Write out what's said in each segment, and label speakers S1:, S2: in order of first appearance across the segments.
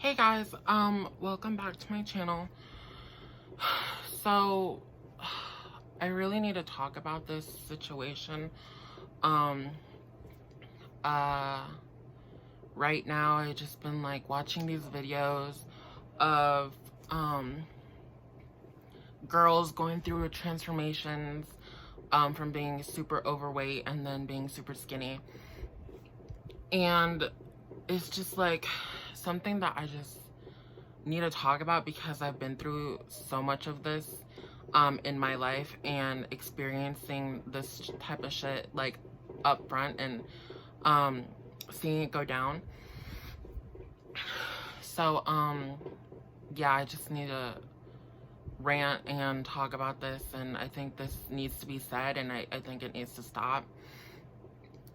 S1: Hey guys, welcome back to my channel. So, I really need to talk about this situation. Um, uh, right now I just been like watching these videos of, girls going through transformations, from being super overweight and then being super skinny. And it's just like something that I just need to talk about because I've been through so much of this in my life, and experiencing this type of shit like up front and seeing it go down. So yeah, I just need to rant and talk about this, and I think this needs to be said, and I think it needs to stop.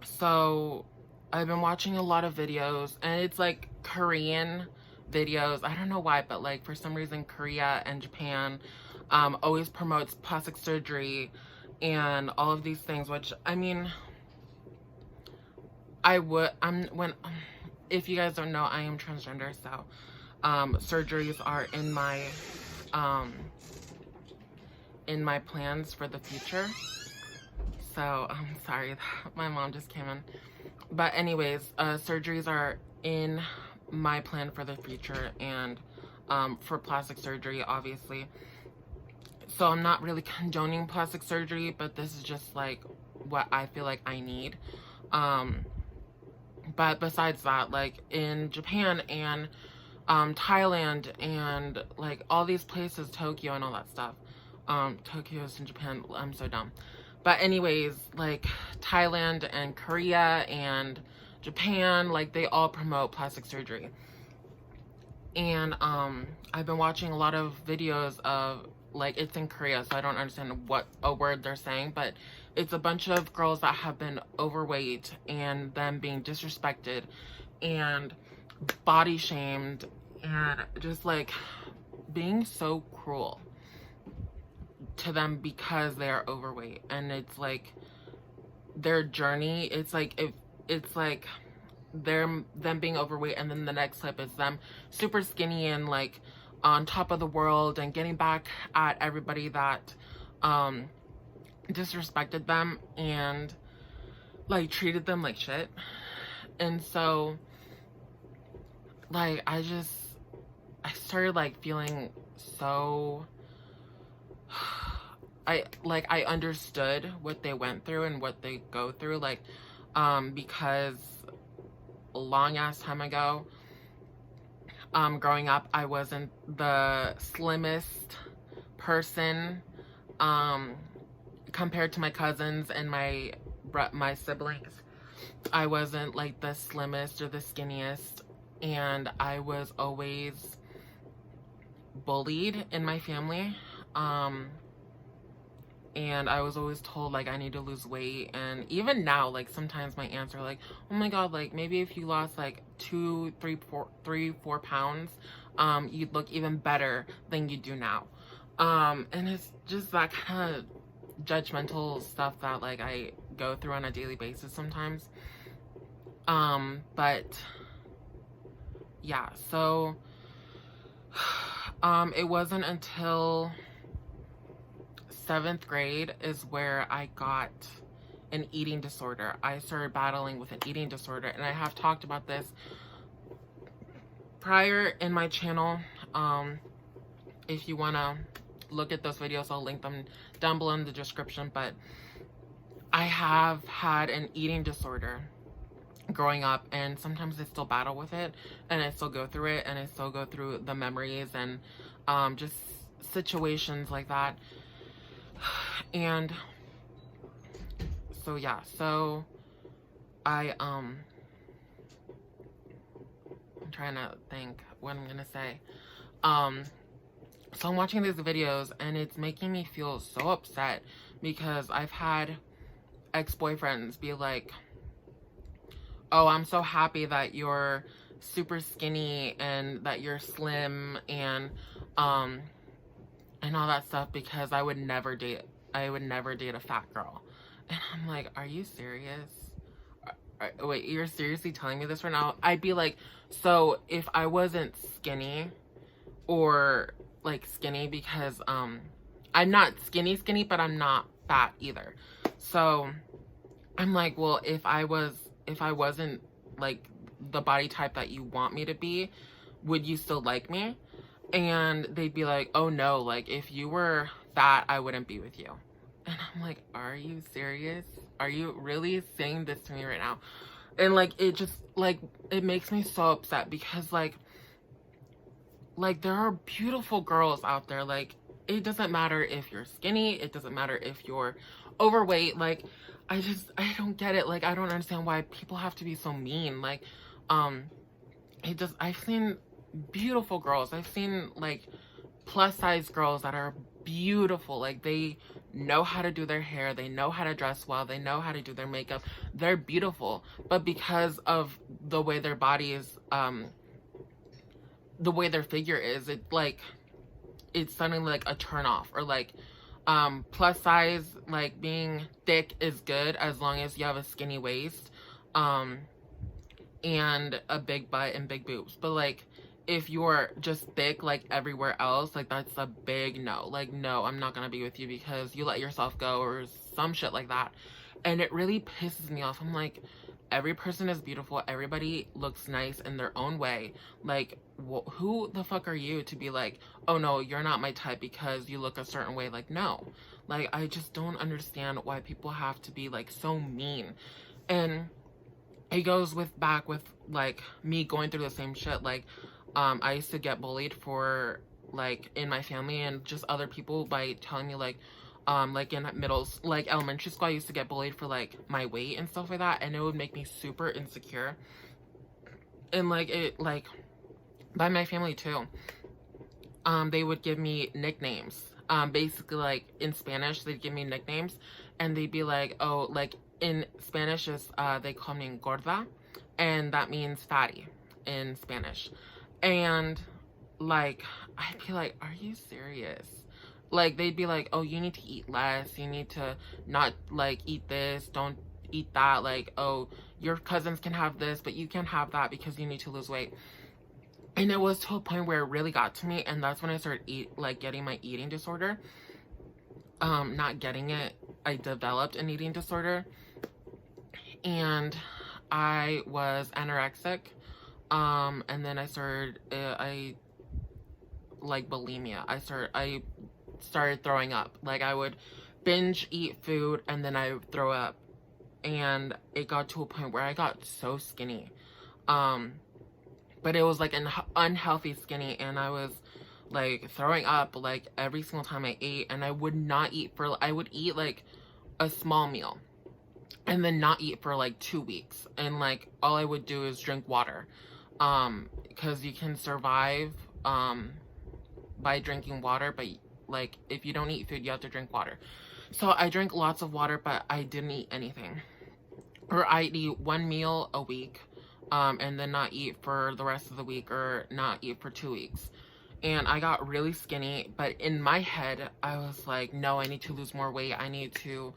S1: So I've been watching a lot of videos, and it's like Korean videos. I don't know why, but like for some reason Korea and Japan always promotes plastic surgery and all of these things, which I mean, if you guys don't know, I am transgender, so surgeries are um in my plans for the future. So I'm sorry, my mom just came in. But anyways, surgeries are in my plan for the future, and for plastic surgery, obviously. So I'm not really condoning plastic surgery, but this is just like what I feel like I need. But besides that, like in Japan and Thailand and like all these places, Tokyo and all that stuff. Tokyo's in Japan. I'm so dumb. But anyways, like Thailand and Korea and Japan, like they all promote plastic surgery. And I've been watching a lot of videos of, like, it's in Korea, so I don't understand what a word they're saying, but it's a bunch of girls that have been overweight and them being disrespected and body shamed and just like being so cruel to them because they are overweight. And it's like their journey, it's like if it's like them being overweight, and then the next clip is them super skinny and like on top of the world and getting back at everybody that disrespected them and like treated them like shit. And so like I started like feeling so I understood what they went through and what they go through, like because a long ass time ago, growing up, I wasn't the slimmest person compared to my cousins and my siblings. I wasn't like the slimmest or the skinniest, and I was always bullied in my family. And I was always told like I need to lose weight. And even now, like sometimes my aunts are like, oh my god, like maybe if you lost like 4 pounds, you'd look even better than you do now. And it's just that kind of judgmental stuff that like I go through on a daily basis sometimes. But yeah, so it wasn't until 7th grade is where I got an eating disorder. I started battling with an eating disorder, and I have talked about this prior in my channel. If you want to look at those videos, I'll link them down below in the description. But I have had an eating disorder growing up, and sometimes I still battle with it, and I still go through it, and I still go through the memories and just situations like that. And so yeah, so I'm trying to think what I'm gonna say. So I'm watching these videos, and it's making me feel so upset because I've had ex-boyfriends be like, oh, I'm so happy that you're super skinny and that you're slim and all that stuff, because I would never date a fat girl. And I'm like, are you serious? wait, you're seriously telling me this right now? I'd be like, so if I wasn't skinny, or like skinny, because I'm not skinny, but I'm not fat either. So I'm like, well, if I wasn't like the body type that you want me to be, would you still like me? And they'd be like, oh no, like if you were fat, I wouldn't be with you. And I'm like, are you serious? Are you really saying this to me right now? And like, it just like, it makes me so upset, because like there are beautiful girls out there. Like, it doesn't matter if you're skinny, it doesn't matter if you're overweight. Like, I don't get it. Like, I don't understand why people have to be so mean. Like, I've seen beautiful girls. I've seen like plus size girls that are beautiful. Like, they know how to do their hair, they know how to dress well, they know how to do their makeup. They're beautiful, but because of the way their body is, the way their figure is, it's suddenly like a turn off. Or like, plus size, like being thick is good as long as you have a skinny waist, and a big butt and big boobs. But like, if you're just thick like everywhere else, like that's a big no. Like, no, I'm not gonna be with you because you let yourself go, or some shit like that. And it really pisses me off. I'm like, every person is beautiful, everybody looks nice in their own way. Like, who the fuck are you to be like, oh no, you're not my type because you look a certain way? Like, no. Like, I just don't understand why people have to be like so mean. And it goes back with like me going through the same shit. Like, I used to get bullied for like in my family and just other people by telling me like in elementary school, I used to get bullied for like my weight and stuff like that, and it would make me super insecure. And like, it like by my family too, they would give me nicknames. Basically, like in Spanish, they'd give me nicknames, and they'd be like, oh, like in Spanish is they call me gorda, and that means fatty in Spanish. And like, I'd be like, are you serious? Like, they'd be like, oh, you need to eat less, you need to not like eat this, don't eat that. Like, oh, your cousins can have this, but you can't have that because you need to lose weight. And it was to a point where it really got to me, and that's when I started getting my eating disorder. Not getting it, I developed an eating disorder, and I was anorexic. And then I started, like bulimia. I started throwing up. Like, I would binge eat food and then I would throw up. And it got to a point where I got so skinny. But it was like an unhealthy skinny, and I was like throwing up like every single time I ate. And I would not eat I would eat like a small meal and then not eat for like 2 weeks. And like, all I would do is drink water. Because you can survive, by drinking water, but like, if you don't eat food, you have to drink water. So I drank lots of water, but I didn't eat anything. Or I'd eat 1 meal a week, and then not eat for the rest of the week, or not eat for 2 weeks. And I got really skinny, but in my head, I was like, no, I need to lose more weight. I need to,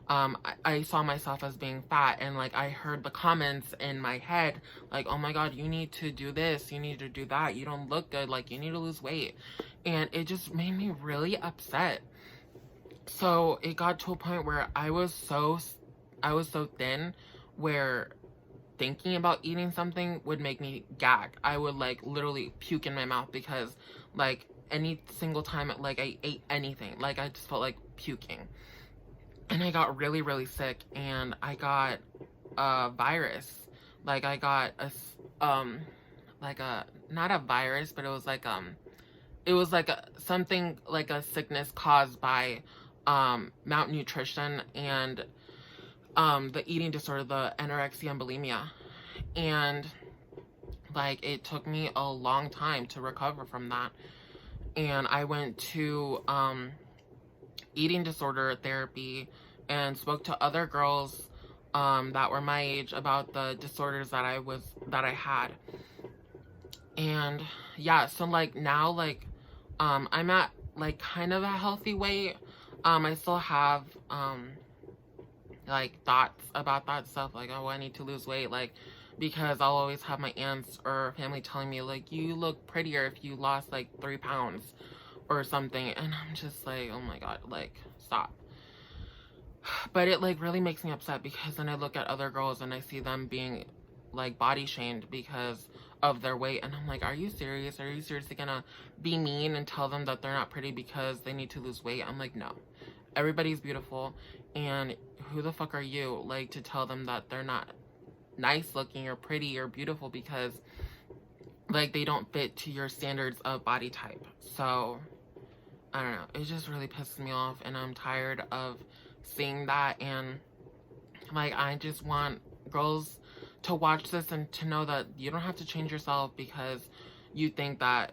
S1: I saw myself as being fat, and like, I heard the comments in my head, like, oh my god, you need to do this, you need to do that, you don't look good, like, you need to lose weight. And it just made me really upset. So it got to a point where I was so thin, where thinking about eating something would make me gag. I would like literally puke in my mouth, because like any single time like I ate anything, like I just felt like puking. And I got really, really sick, and I got a virus. Like, I got not a virus, but it was like something like a sickness caused by malnutrition and the eating disorder, the anorexia and bulimia. And like, it took me a long time to recover from that. And I went to eating disorder therapy and spoke to other girls that were my age about the disorders that I had. And yeah, so like now, like I'm at like kind of a healthy weight. I still have like thoughts about that stuff, like, oh, I need to lose weight, like, because I'll always have my aunts or family telling me, like, you look prettier if you lost like 3 pounds or something, and I'm just like, oh my god, like, stop. But it like really makes me upset, because then I look at other girls and I see them being like body shamed because of their weight, and I'm like, are you serious? Are you seriously gonna be mean and tell them that they're not pretty because they need to lose weight? I'm like, no, everybody's beautiful, and who the fuck are you, like, to tell them that they're not nice looking or pretty or beautiful because like they don't fit to your standards of body type. So I don't know, it just really pisses me off, and I'm tired of seeing that. And like, I just want girls to watch this and to know that you don't have to change yourself because you think that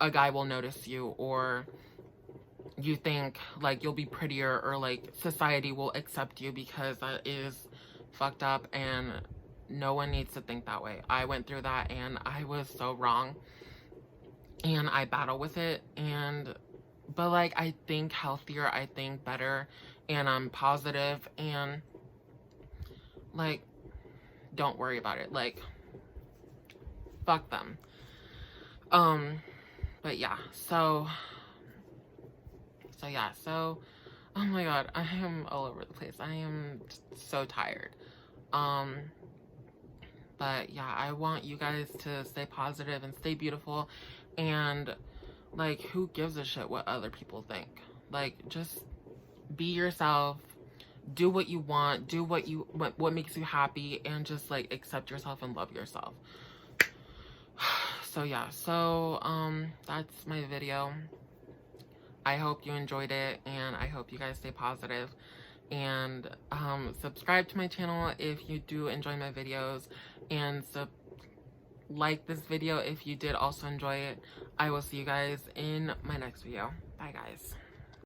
S1: a guy will notice you, or you think like you'll be prettier, or like society will accept you, because that is fucked up, and no one needs to think that way. I went through that and I was so wrong, and I battle with it, and but like, I think healthier, I think better, and I'm positive, and like, don't worry about it, like, fuck them. But yeah, so yeah, so oh my god, I am all over the place. I am so tired. But yeah, I want you guys to stay positive and stay beautiful, and like, who gives a shit what other people think? Like, just be yourself, do what you want, do what makes you happy, and just like accept yourself and love yourself. So yeah, so that's my video. I hope you enjoyed it, and I hope you guys stay positive, and subscribe to my channel if you do enjoy my videos, and like this video if you did also enjoy it. I will see you guys in my next video. Bye guys.